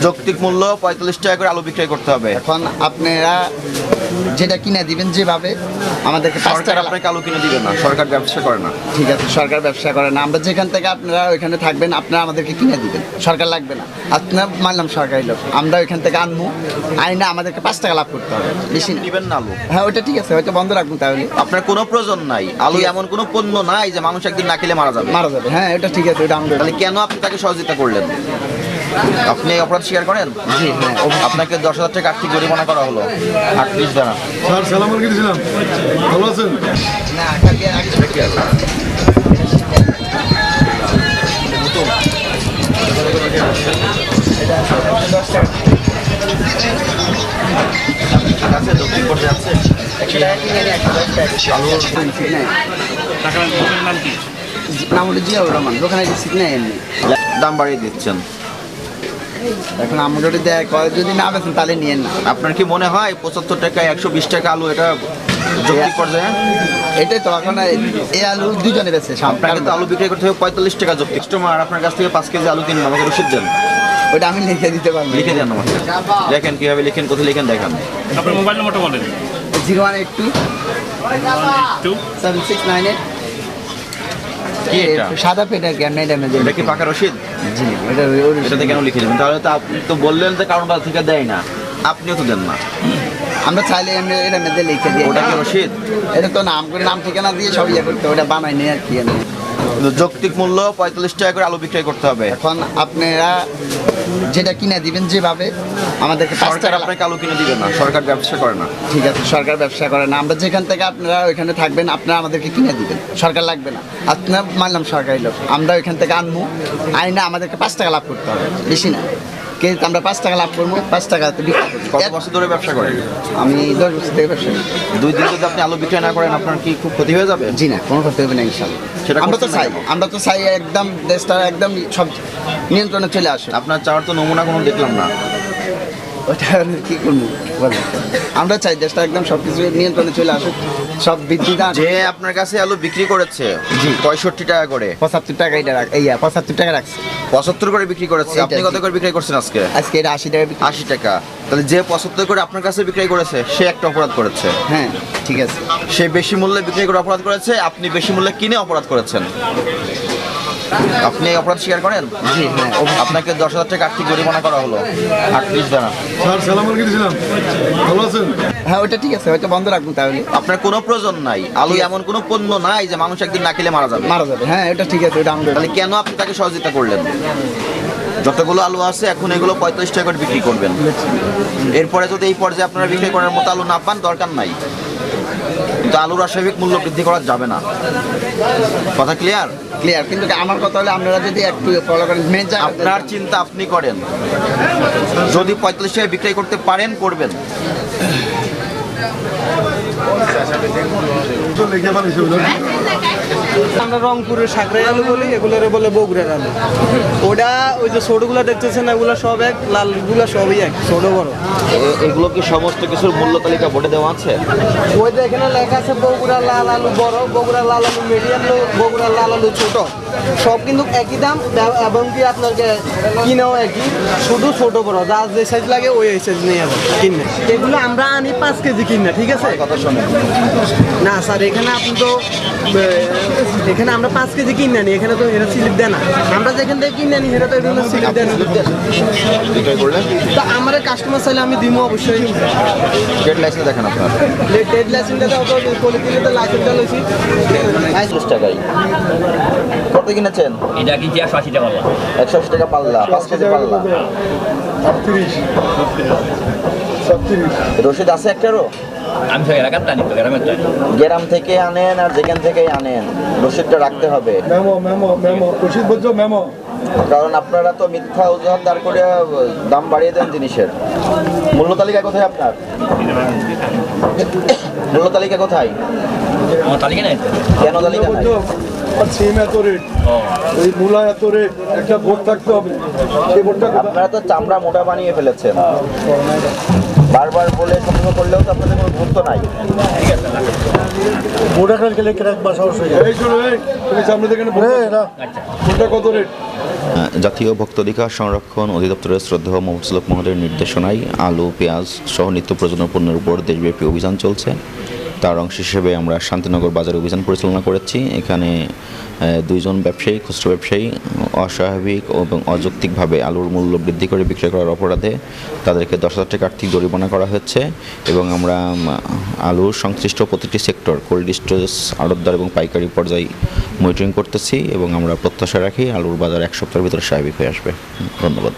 যৌক্তিক মূল্য 45 টাকা করে আলু বিক্রয় করতে হবে। এখন আপনারা যেটা কিনে দিবেন যেভাবে আমাদেরকে 5 সরকার টাকা আপনাকে আলু কিনে দিবে না, সরকার ব্যবসা করে না। ঠিক আছে, সরকার ব্যবসা করে না। আমরা যেখান থেকে আপনারা ওইখানে থাকবেন, আপনারা আমাদেরকে কিনে দিবেন, সরকার লাগবে না। আপনার মানলাম সরকারি লোক, আমরা ওইখান থেকে আনবো, আইনা আমাদেরকে 5 টাকা লাভ করতে হবে, বেশি না। দিবেন না আলু? হ্যাঁ, ওইটা ঠিক আছে, হয়তো বন্ধ রাখবো তাহলে। আপনার কোনো প্রয়োজন নাই, আলু এমন কোনো পণ্য নাই যে মানুষ একদিন না খেলে মারা যাবে। হ্যাঁ, এটা ঠিক আছে, ওইটা আমাদের। তাহলে কেন আপনি তাকে সহযোগিতা করলেন? আপনি অপরাধ স্বীকার করেন? জি হ্যাঁ। আপনাকে 10,000 টাকা আর্থিক জরিমানা করা হলো। 38 দাঁড়া স্যার সালাম আলাইকুম দিয়েছিলাম, ভালো আছেন? না, কালকে আগে আছে দক্ষিণ পর্যায়ে আছে নাম হলো জিয়াউর রহমান, দোকানে রিসিপ্ট নেই এমনি। দাম বাড়িয়ে দিচ্ছেন। এখন আমাকে যদি দেয় কয়, যদি না বেছেন তাহলে নিয়েন না। আপনার কি মনে হয় 75 টাকায় 120 টাকা আলু এটা যৌক্তিক পর্যায়ে? এটাই তো, এখন এই আলু দুজনে বেছে। আপনাকে তো আলু বিক্রি করতে হবে 45 টাকা যৌক্তিক। কাস্টমার আপনার কাছ থেকে 5 কেজি আলু কিনবেন, আমাকে রসিদ দেন। ওইটা আমি লিখে দিতে পারবো। লিখে দেন আমাকে, দেখেন কিভাবে লিখেন, কোথায় লিখেন দেখান। আপনার মোবাইল নম্বরটা বলেন। 0182 7698। কি এটা? সাদা পেটার কেন এটা মেজে? এটা কি পাকা রসিদ? জি, এটা এটাতে কেন লিখে দেবেন? তাহলে তো আপনি তো বললেন যে কারণ থেকে দেয় না, আপনিও তো দেন না। আমরা চাইলে আমরা এটা মেজে লিখে দিই। ওটা কি রসিদ? এটা তো নাম করে, নাম ঠিকানা দিয়ে সব ইয়ে করতে, ওটা বানাই নেই আর কি। যৌক্তিক মূল্য 45 টাকা করে আলু বিক্রয় করতে হবে। এখন আপনারা যেটা কিনে দিবেন যেভাবে আমাদেরকে 5 সরকার টাকা। আপনাকে আলু কিনে দিবে না, সরকার ব্যবসা করে না। ঠিক আছে, সরকার ব্যবসা করে না। আমরা যেখান থেকে আপনারা ওইখানে থাকবেন, আপনারা আমাদেরকে কিনে দিবেন, সরকার লাগবে না। আপনার মানলাম সরকারি লোক, আমরা ওইখান থেকে আনবো, আইনা আমাদেরকে 5 টাকা লাভ করতে হবে, বেশি না। কিন্তু আমরা 5 টাকা লাভ করবো, 5 টাকা বিক্রি করবো। কত বছর ধরে ব্যবসা করেন? আমি 10 বছর থেকে ব্যবসা করি। 2 দিন যদি আপনি আলু বিক্রয় না করেন, আপনার কি খুব ক্ষতি হয়ে যাবে? জি না, কোনো করতে হবে না ইনশাল্লাহ। সেটা আমরা তো করছেন না চাই, কেন? আমরা তো চাই একদম দেশটা একদম সব নিয়ন্ত্রণে চলে আসে। আপনার চাওয়ার তো নমুনা কোনো দেখলাম না। ওটা কি করবো বলেন? আমরা চাই দেশটা একদম সবকিছু নিয়ন্ত্রণে চলে আসুক, সব বৃদ্ধি দান। যে আপনার কাছে আলু বিক্রি করেছে 65 টাকা করে, 75 টাকা এটা রাখ, 75 টাকা রাখছে 75 করে বিক্রি করেছে। আপনি এইটা কত করে বিক্রি করছেন আজকে? আজকে। এটা 80 টাকা বিক্রি। 80 টাকা। তাহলে যে 75 করে আপনার কাছে বিক্রি করেছে, সে একটা অপরাধ করেছে। হ্যাঁ ঠিক আছে। সে বেশি মূল্যে বিক্রি করে অপরাধ করেছে, আপনি বেশি মূল্যে কিনে অপরাধ করেছেন। আপনি অপরাধ স্বীকার করেন? জি হ্যাঁ। আপনাকে 10,000 টাকা আর্থিক জরিমানা করা হলো। 38 দাঁড়া স্যার সালাম আলাইকুম দিয়েছিলাম, ভালো আছেন? হ্যাঁ, ওইটা ঠিক আছে, হয়তো বন্ধ রাখবো তাহলে। আপনার কোনো প্রয়োজন নাই, আলু এমন কোনো পণ্য নাই যে মানুষ একদিন না খেলে মারা যাবে। হ্যাঁ, এটা ঠিক আছে, ওইটা আমাদের। তাহলে কেন আপনি তাকে সহযোগিতা করলেন? যতগুলো আলু আছে এখন এগুলো 45 টাকা করে বিক্রি করবেন। এরপরে যদি এই পর্যায়ে আপনারা বিক্রি করার মতো আলু না পান, দরকার নাই, কিন্তু আলুর অস্বাভাবিক মূল্য বৃদ্ধি করা যাবে না। কথা ক্লিয়ার? ক্লিয়ার। কিন্তু আমার কথা হলে আপনারা যদি একটু ফলো করেন, মেন জায়গা আপনার চিন্তা আপনি করেন, যদি 45 টাকায় বিক্রি করতে পারেন করবেন। লিখে পারিস আমরা রংপুরের সাকরাই আলু বলি, এগুলোরে বলে বগুড়ার আলু। ওটা ওই যে ছোটগুলো দেখতেছেন, এগুলো সব এক, লালগুলো সবই এক, ছোট বড়। এগুলো কি সমস্ত কিছুর মূল্য তালিকা বোর্ডে দেওয়া আছে? ওই যে এখানে লেখা আছে বগুড়ার লাল আলু বড়, বগুড়ার লাল আলু মিডিয়াম, বগুড়ার লাল আলু ছোট। সব কিন্তু একই দাম, এবং কি আপনাকে কিনেও একই, শুধু ছোট বড় যার যে সাইজ লাগে ওই সাইজ নিয়ে যাবেন কিনে। এগুলো আমরা আনি 5 কেজি কিনে, ঠিক আছে? কথা শোনেন, না স্যার, এখানে আপনি তো এখানে আমরা 5 কেজি কিনে আনি, এখানে তো এরা স্লিপ দেয় না। আমরা যেখান থেকে কিনে আনি সেটা তো এগুলো স্লিপ দেয় না। বিক্রয় করলেন। তা আমার কাস্টমার চাইলে আমি দিব অবশ্যই। ট্রেড লাইসেন্স দেখেন আপনার। ট্রেড লাইসেন্সটা দাও তো, পলিথিনে লাইসেন্সটা লইছি 40 টাকায়। কত কিনেছেন? এটা কিনছি 180 টাকা পাল্লা। 180 টাকা পাল্লা, 5 কেজি পাল্লা। 37। রসিদ আছে একটারও? আমি তো এলাকার টানি, তো গ্রামের টানি। গ্রাম থেকে আনেন আর যেখান থেকেই আনেন, রসিদটা রাখতে হবে। মেমো রশিদ বলছো, মেমো। কারণ আপনারা তো মিথ্যা অজুহাত দাঁড় করে দাম বাড়িয়ে দেন জিনিসের। মূল্য তালিকা কোথায় আপনার? মূল্য তালিকা কোথায়? আমার তালিকা নাই তো। কেন তালিকা নাই? সিম এত রেট, এই মূলা এত রেট, একটা বোর্ড থাকতে হবে। সেই বোর্ডটা আপনারা তো চামড়া মোটা বানিয়ে ফেলেছেন। বারবার বলে সতর্ক করলেও তো আপনাদের কোনো গুরুত্ব নাই। বোর্ডাকার গেলে একবার সাহস হয়ে যায়। এই শোনো, এই তুমি সামনে থেকে বোর্ডটা কত রেট? জাতীয় ভোক্তাধিকার সংরক্ষণ অধিদপ্তরের শ্রদ্ধেয় মোহাম্মদ সুলক মহোদয়ের নির্দেশনায় আলু পেঁয়াজ সহ নিত্য প্রয়োজনীয় পণ্যের উপর দেশব্যাপী অভিযান চলছে। তার অংশ হিসেবে আমরা শান্তিনগর বাজারে অভিযান পরিচালনা করেছি। এখানে 2 জন ব্যবসায়ী, খুচরা ব্যবসায়ী অস্বাভাবিক এবং অযৌক্তিকভাবে আলুর মূল্য বৃদ্ধি করে বিক্রয় করার অপরাধে তাদেরকে 10,000 টাকা আর্থিক জরিমানা করা হয়েছে এবং আমরা আলুর সংশ্লিষ্ট প্রতিটি সেক্টর, কোল্ড স্টোরেজ, আড়তদার এবং পাইকারি পর্যায়ে মনিটরিং করতেছি এবং আমরা প্রত্যাশা রাখি আলুর বাজার 1 সপ্তাহের ভিতরে স্বাভাবিক হয়ে আসবে। ধন্যবাদ।